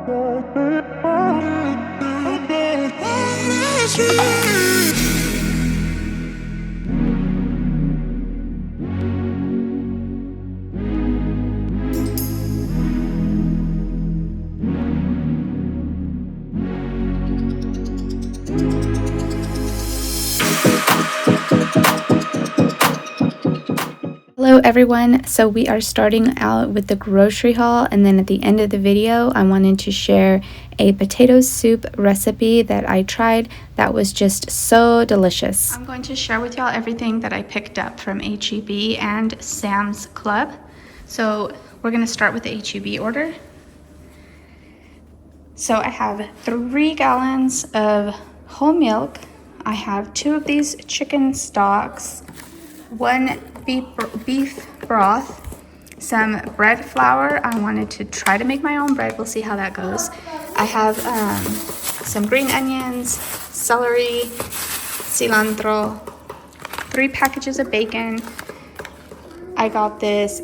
Hello everyone, so we are starting out with the grocery haul, and then at the end of the video I wanted to share a potato soup recipe that I tried that was just so delicious. I'm going to share with y'all everything that I picked up from H-E-B and Sam's Club. So we're going to start with the H-E-B order. So I have 3 gallons of whole milk. I have 2 of these chicken stalks, 1 beef broth, some bread flour. I wanted to try to make my own bread. We'll see how that goes. I have some green onions, celery, cilantro, 3 packages of bacon. I got this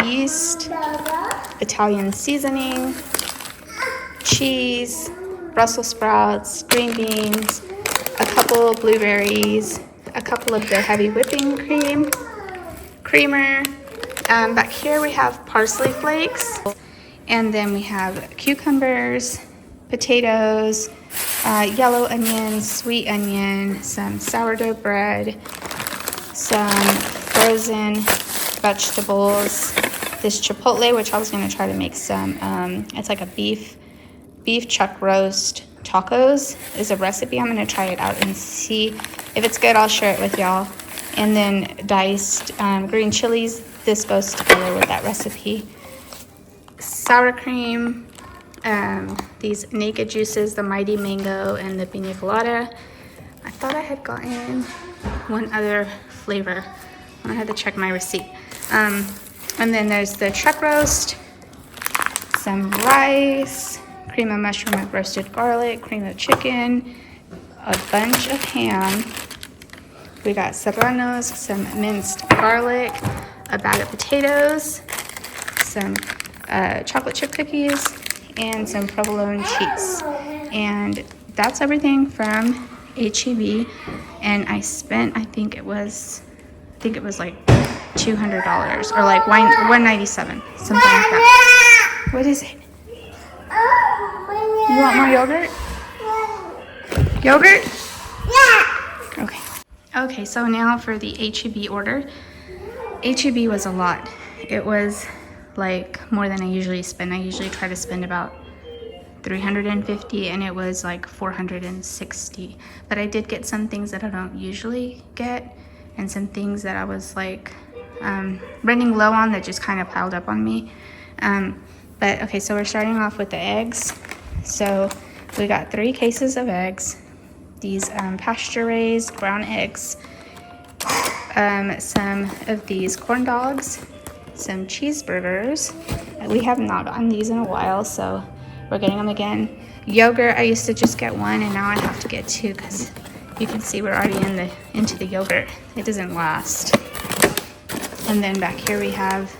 yeast, Italian seasoning, cheese, Brussels sprouts, green beans, a couple blueberries, a couple of the heavy whipping creamer. Back here we have parsley flakes, and then we have cucumbers, potatoes, yellow onions, sweet onion, some sourdough bread, some frozen vegetables, this chipotle, which I was going to try to make some, it's like a beef chuck roast tacos is a recipe. I'm going to try it out and see if it's good. I'll share it with y'all. And then diced green chilies. This goes together with that recipe. Sour cream, these naked juices, the Mighty Mango and the Piña Colada. I thought I had gotten one other flavor. I had to check my receipt. And then there's the chuck roast, some rice, cream of mushroom with roasted garlic, cream of chicken, a bunch of ham. We got serranos, some minced garlic, a bag of potatoes, some chocolate chip cookies, and some provolone cheese. And that's everything from H-E-B. And I spent, I think it was like $200 or like $197, something like that. What is it? You want more yogurt? Yogurt? Yeah. Okay. Okay, so now for the H-E-B order. H-E-B was a lot. It was like more than I usually spend. I usually try to spend about $350, and it was like $460. But I did get some things that I don't usually get, and some things that I was like running low on that just kind of piled up on me. But okay, so we're starting off with the eggs. So we got 3 cases of eggs, these pasture-raised brown eggs, some of these corn dogs, some cheeseburgers. We have not gotten these in a while, so we're getting them again. Yogurt, I used to just get 1, and now I have to get 2 because you can see we're already into the yogurt. It doesn't last. And then back here we have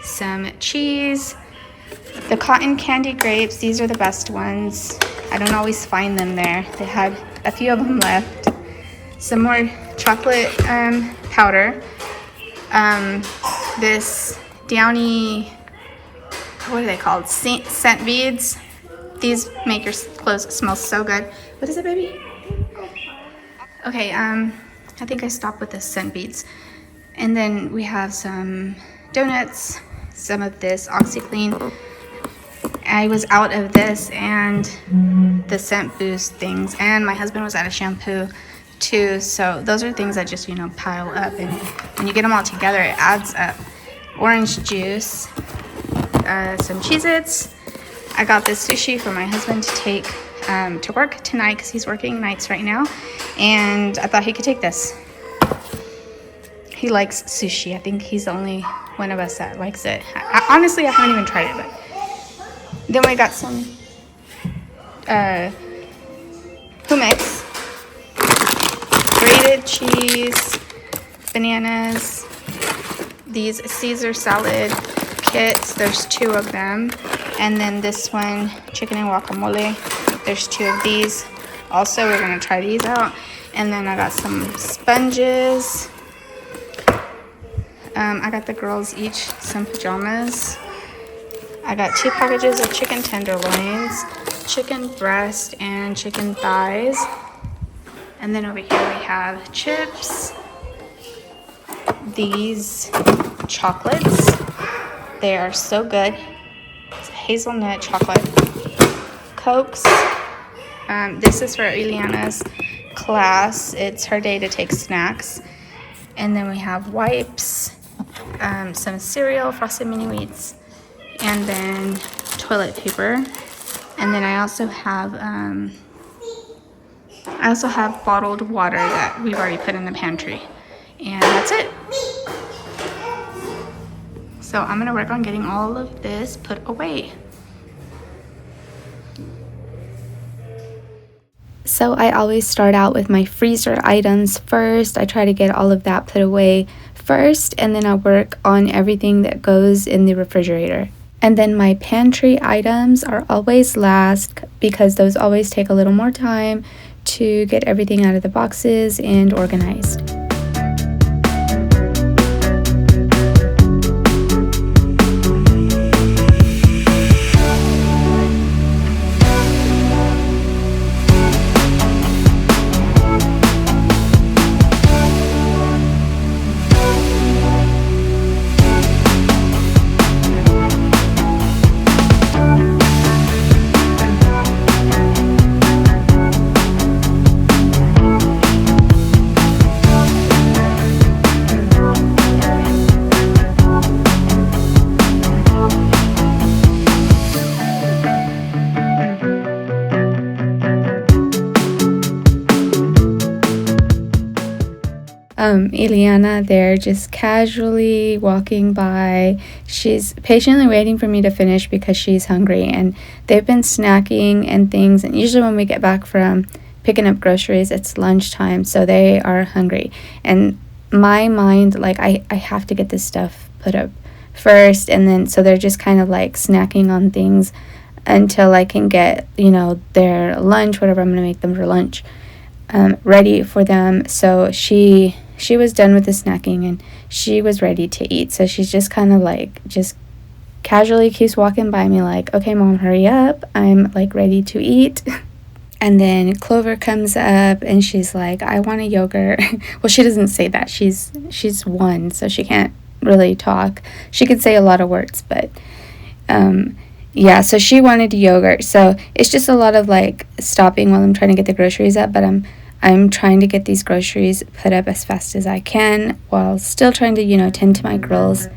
some cheese. The cotton candy grapes, these are the best ones. I don't always find them there. They had a few of them left. Some more chocolate powder. This Downy, what are they called? Scent beads. These make your clothes smell so good. What is it, baby? Okay, I think I stopped with the scent beads. And then we have some donuts, some of this OxyClean. I was out of this and the scent boost things, and my husband was out of shampoo too. So those are things that just, pile up, and when you get them all together, it adds up. Orange juice, some Cheez-Its. I got this sushi for my husband to take to work tonight because he's working nights right now, and I thought he could take this. He likes sushi. I think he's the only one of us that likes it. Honestly, I haven't even tried it, but then we got some hummus, grated cheese, bananas, these Caesar salad kits. There's 2 of them. And then this one, chicken and guacamole. There's 2 of these. Also, we're going to try these out. And then I got some sponges. I got the girls each some pajamas. I got 2 packages of chicken tenderloins, chicken breast, and chicken thighs. And then over here we have chips. These chocolates. They are so good. It's hazelnut chocolate. Cokes. This is for Eliana's class. It's her day to take snacks. And then we have wipes, some cereal, frosted mini wheats, and then toilet paper. And then I also have bottled water that we've already put in the pantry. And that's it. So I'm gonna work on getting all of this put away. So I always start out with my freezer items first. I try to get all of that put away first, and then I work on everything that goes in the refrigerator. And then my pantry items are always last because those always take a little more time to get everything out of the boxes and organized. Eliana there just casually walking by. She's patiently waiting for me to finish because she's hungry, and they've been snacking and things, and usually when we get back from picking up groceries it's lunchtime, so they are hungry. And my mind, like, I have to get this stuff put up first, and then so they're just kind of like snacking on things until I can get, you know, their lunch, whatever I'm gonna make them for lunch, ready for them. So she was done with the snacking and she was ready to eat. So she's just kind of like just casually keeps walking by me like, okay, Mom, hurry up. I'm like ready to eat. And then Clover comes up and she's like, I want a yogurt. Well, she doesn't say that. She's 1, so she can't really talk. She could say a lot of words, but yeah, so she wanted yogurt. So it's just a lot of like stopping while I'm trying to get the groceries up, but I'm trying to get these groceries put up as fast as I can while still trying to, you know, tend to my girls.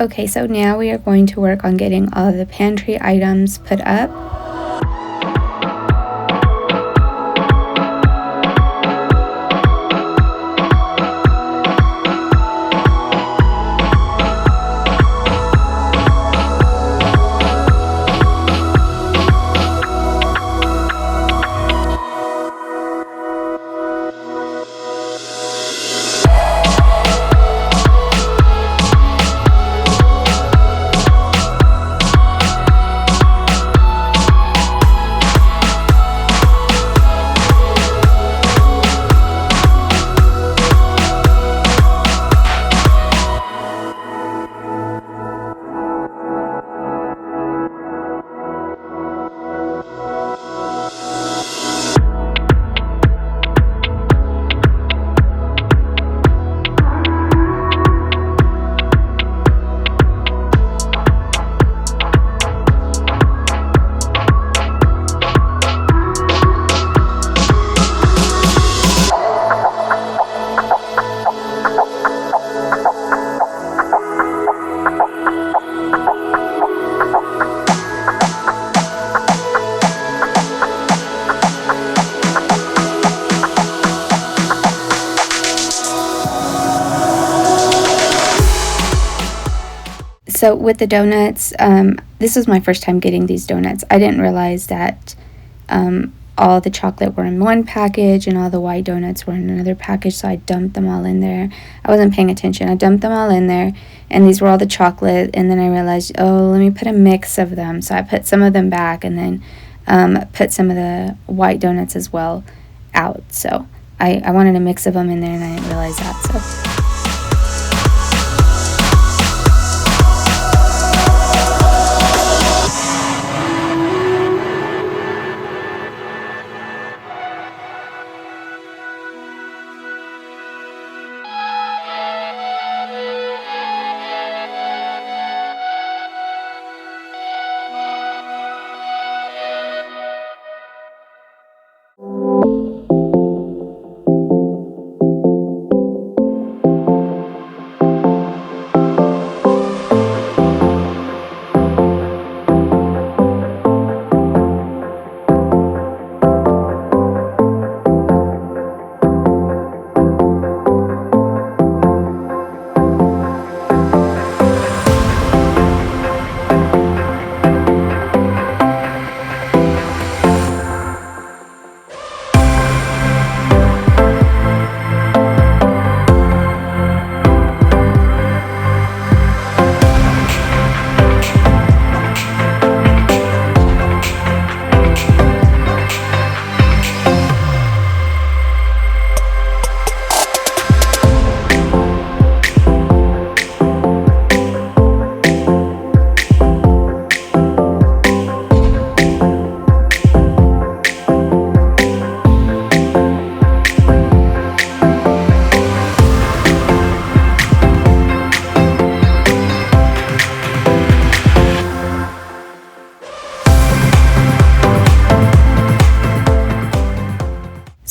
Okay, so now we are going to work on getting all of the pantry items put up. So with the donuts, this was my first time getting these donuts. I didn't realize that all the chocolate were in one package and all the white donuts were in another package, so I dumped them all in there. I wasn't paying attention. I dumped them all in there, and these were all the chocolate, and then I realized, oh, let me put a mix of them. So I put some of them back and then put some of the white donuts as well out. So I wanted a mix of them in there, and I didn't realize that. So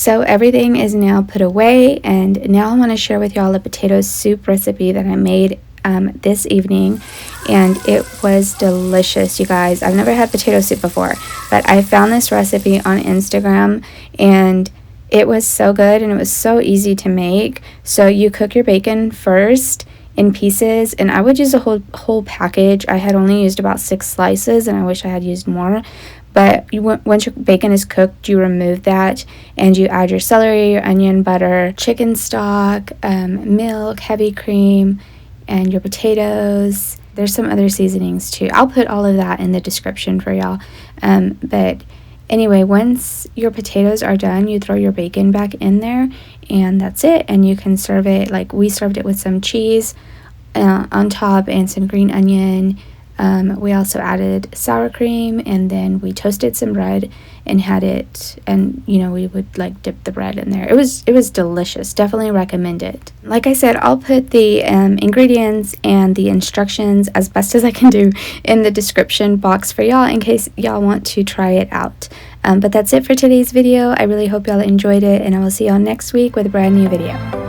So everything is now put away, and now I want to share with y'all a potato soup recipe that I made this evening, and it was delicious, you guys. I've never had potato soup before, but I found this recipe on Instagram, and it was so good, and it was so easy to make. So you cook your bacon first in pieces, and I would use a whole package. I had only used about 6 slices, and I wish I had used more. But once your bacon is cooked, you remove that and you add your celery, your onion, butter, chicken stock, milk, heavy cream, and your potatoes. There's some other seasonings too. I'll put all of that in the description for y'all. But anyway, once your potatoes are done, you throw your bacon back in there, and that's it. And you can serve it like we served it with some cheese on top and some green onion. We also added sour cream, and then we toasted some bread and had it, and we would like dip the bread in there. It was delicious. Definitely recommend it. Like I said, I'll put the ingredients and the instructions as best as I can do in the description box for y'all in case y'all want to try it out. But that's it for today's video. I really hope y'all enjoyed it, and I will see y'all next week with a brand new video.